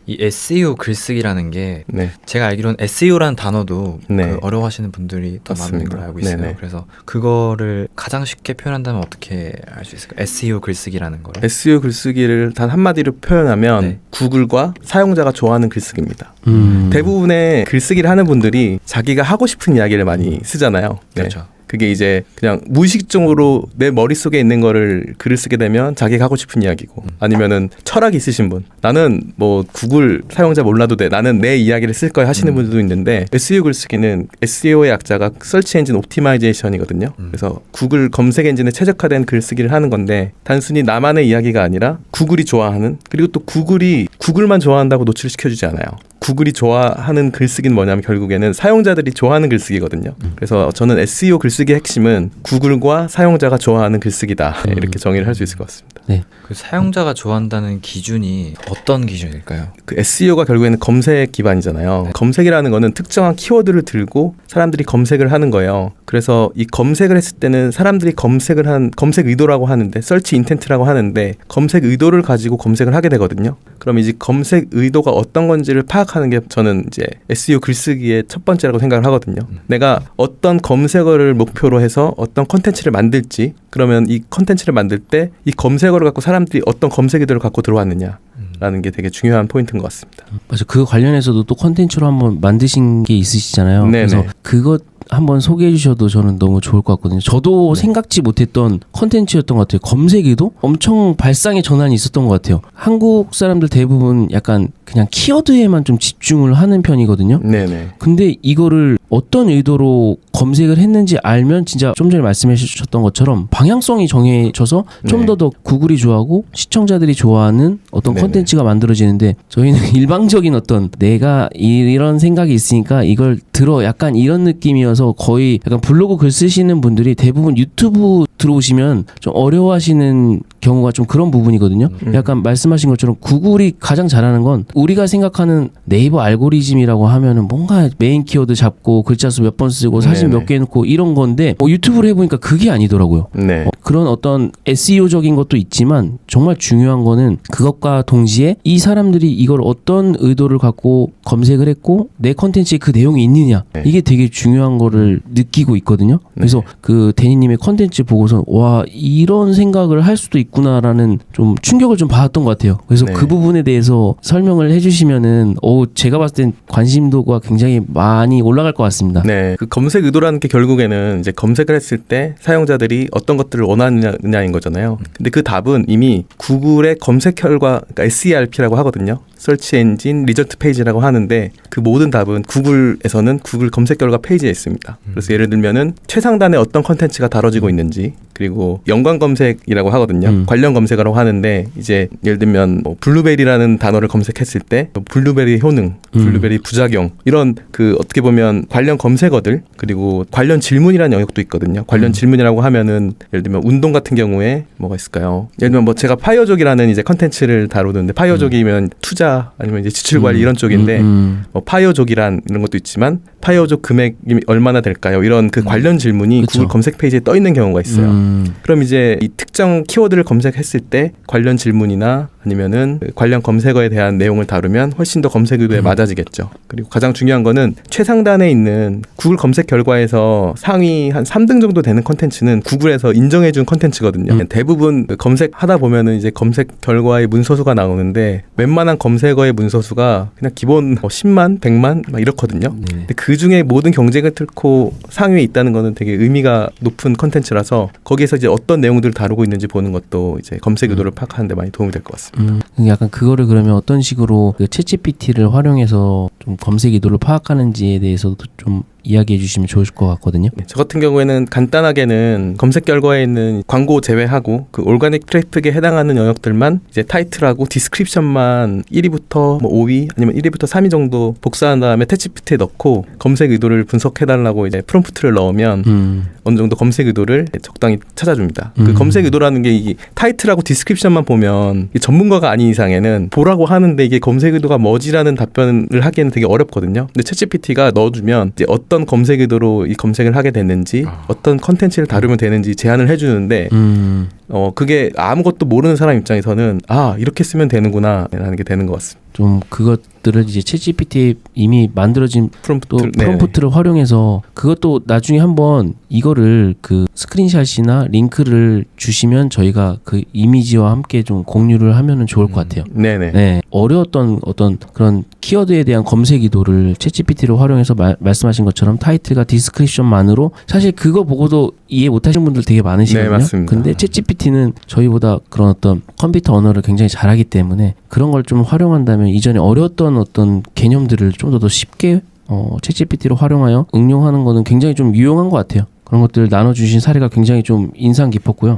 이 SEO 글쓰기라는 게 네. 제가 알기로는 SEO라는 단어도 네. 그 어려워하시는 분들이 더 많은 맞습니다. 걸로 알고 있어요. 네네. 그래서 그거를 가장 쉽게 표현한다면 어떻게 할 수 있을까요? SEO 글쓰기라는 거를. SEO 글쓰기를 단 한마디로 표현하면 네. 구글과 사용자가 좋아하는 글쓰기입니다. 대부분의 글쓰기를 하는 분들이 자기가 하고 싶은 이야기를 많이 쓰잖아요. 네. 그렇죠. 그게 이제 그냥 무의식적으로 내 머릿속에 있는 거를 글을 쓰게 되면 자기가 하고 싶은 이야기고, 아니면은 철학이 있으신 분, 나는 뭐 구글 사용자 몰라도 돼, 나는 내 이야기를 쓸 거야 하시는 분들도 있는데, SEO 글쓰기는 SEO의 약자가 서치 엔진 옵티마이제이션이거든요. 그래서 구글 검색 엔진에 최적화된 글쓰기를 하는 건데, 단순히 나만의 이야기가 아니라 구글이 좋아하는, 그리고 또 구글이 구글만 좋아한다고 노출시켜주지 않아요. 구글이 좋아하는 글쓰기는 뭐냐면 결국에는 사용자들이 좋아하는 글쓰기거든요. 그래서 저는 SEO 글쓰기의 핵심은 구글과 사용자가 좋아하는 글쓰기다, 네, 이렇게 정의를 할 수 있을 것 같습니다. 네. 그 사용자가 좋아한다는 기준이 어떤 기준일까요? 그 SEO가 결국에는 검색 기반이잖아요. 네. 검색이라는 거는 특정한 키워드를 들고 사람들이 검색을 하는 거예요. 그래서 이 검색을 했을 때는 사람들이 검색을 한 검색 의도라고 하는데, 서치 인텐트라고 하는데, 검색 의도를 가지고 검색을 하게 되거든요. 그럼 이제 검색 의도가 어떤 건지를 파악하는 게 저는 이제 SEO 글쓰기의 첫 번째라고 생각을 하거든요. 내가 어떤 검색어를 목표로 해서 어떤 컨텐츠를 만들지, 그러면 이 컨텐츠를 만들 때 이 검색어를 갖고 사람들이 어떤 검색 의도를 갖고 들어왔느냐 라는 게 되게 중요한 포인트인 것 같습니다. 맞아. 그 관련해서도 또 컨텐츠로 한번 만드신 게 있으시잖아요. 네네. 그래서 그것 한번 소개해 주셔도 저는 너무 좋을 것 같거든요. 저도 생각지 못했던 컨텐츠였던 것 같아요. 검색에도 엄청 발상의 전환이 있었던 것 같아요. 한국 사람들 대부분 약간 그냥 키워드에만 좀 집중을 하는 편이거든요. 네네. 근데 이거를 어떤 의도로 검색을 했는지 알면 진짜 좀 전에 말씀해 주셨던 것처럼 방향성이 정해져서 좀 네. 더 구글이 좋아하고 시청자들이 좋아하는 어떤 네네. 컨텐츠가 만들어지는데, 저희는 일방적인 어떤 내가 이런 생각이 있으니까 이걸 들어, 약간 이런 느낌이어서 거의 약간 블로그 글 쓰시는 분들이 대부분 유튜브 들어오시면 좀 어려워하시는 경우가 좀 그런 부분이거든요. 약간 말씀하신 것처럼 구글이 가장 잘하는 건, 우리가 생각하는 네이버 알고리즘이라고 하면은 뭔가 메인 키워드 잡고 글자 수 몇 번 쓰고 사진 네네. 몇 개 넣고 이런 건데, 유튜브를 해보니까 그게 아니더라고요. 네. 그런 어떤 SEO적인 것도 있지만 정말 중요한 거는 그것과 동시에 이 사람들이 이걸 어떤 의도를 갖고 검색을 했고 내 컨텐츠에 그 내용이 있느냐, 네. 이게 되게 중요한 거를 느끼고 있거든요. 그래서 그 데니님의 컨텐츠 보고서 와, 이런 생각을 할 수도 있구나라는 좀 충격을 좀 받았던 것 같아요. 그래서 네. 그 부분에 대해서 설명을 해주시면은 제가 봤을 땐 관심도가 굉장히 많이 올라갈 것 같습니다. 네, 그 검색 의도라는 게 결국에는 이제 검색을 했을 때 사용자들이 어떤 것들을 원하느냐인 거잖아요. 근데 그 답은 이미 구글의 검색 결과, 그러니까 SERP라고 하거든요. 서치 엔진 리저트 페이지라고 하는데, 그 모든 답은 구글에서는 구글 검색 결과 페이지에 있습니다. 그래서 예를 들면은 최상단에 어떤 컨텐츠가 다뤄지고 있는지, 그리고 연관 검색이라고 하거든요. 관련 검색어라고 하는데, 이제 예를 들면 뭐 블루베리라는 단어를 검색했을 때 블루베리 효능, 블루베리 부작용, 이런 그 어떻게 보면 관련 검색어들, 그리고 관련 질문이라는 영역도 있거든요. 관련 질문이라고 하면은 예를 들면 운동 같은 경우에 뭐가 있을까요? 예를 들면 뭐 제가 파이어족이라는 이제 컨텐츠를 다루는데, 파이어족이면 투자 아니면 이제 지출 관리 이런 쪽인데, 뭐 파이어족이란 이런 것도 있지만 파이어족 금액이 얼마나 될까요? 이런 그 관련 질문이 그쵸. 구글 검색 페이지에 떠 있는 경우가 있어요. 그럼 이제 이 특정 키워드를 검색했을 때 관련 질문이나 아니면은 관련 검색어에 대한 내용을 다루면 훨씬 더 검색 의도에 맞아지겠죠. 그리고 가장 중요한 거는 최상단에 있는 구글 검색 결과에서 상위 한 3등 정도 되는 컨텐츠는 구글에서 인정해준 컨텐츠거든요. 대부분 검색하다 보면은 이제 검색 결과의 문서수가 나오는데, 웬만한 검색어의 문서수가 그냥 기본 10만, 100만 막 이렇거든요. 근데 그 중에 모든 경쟁을 뚫고 상위에 있다는 거는 되게 의미가 높은 컨텐츠라서, 거기에서 이제 어떤 내용들을 다루고 있는지 보는 것도 이제 검색 의도를 파악하는 데 많이 도움이 될 것 같습니다. 약간 그거를 그러면 어떤 식으로 그 챗GPT를 활용해서 좀 검색 의도를 파악하는지에 대해서도 좀 이야기해 주시면 좋을 것 같거든요. 저 같은 경우에는 간단하게는 검색 결과에 있는 광고 제외하고 그 올가닉 트래픽에 해당하는 영역들만 이제 타이틀하고 디스크립션만 1위부터 뭐 5위 아니면 1위부터 3위 정도 복사한 다음에 챗GPT에 넣고 검색 의도를 분석해달라고 이제 프롬프트를 넣으면 어느 정도 검색 의도를 적당히 찾아줍니다. 그 검색 의도라는 게 이 타이틀하고 디스크립션만 보면 전문가가 아닌 이상에는 보라고 하는데 이게 검색 의도가 뭐지라는 답변을 하기에는 되게 어렵거든요. 근데 챗GPT가 넣어주면 이제 어떤 검색 의도로 이 검색을 하게 됐는지, 어떤 컨텐츠를 다루면 되는지 제안을 해주는데, 그게 아무것도 모르는 사람 입장에서는 이렇게 쓰면 되는구나라는 게 되는 것 같습니다. 좀 그것들을 이제 챗GPT 이미 만들어진 또 프롬프트를 활용해서 그것도 나중에 한번 이거를 그 스크린샷이나 링크를 주시면 저희가 그 이미지와 함께 좀 공유를 하면은 좋을 것 같아요. 네네. 네, 어려웠던 어떤 그런 키워드에 대한 검색 이도를 챗GPT를 활용해서 말씀하신 것처럼 타이틀과 디스크립션만으로 사실 그거 보고도 이해 못하시는 분들 되게 많으시거든요. 네, 맞습니다. 근데 챗GPT는 저희보다 그런 어떤 컴퓨터 언어를 굉장히 잘하기 때문에 그런 걸 좀 활용한다면 이전에 어려웠던 어떤 개념들을 좀 더 쉽게 챗GPT로 활용하여 응용하는 거는 굉장히 좀 유용한 것 같아요. 그런 것들 나눠주신 사례가 굉장히 좀 인상 깊었고요.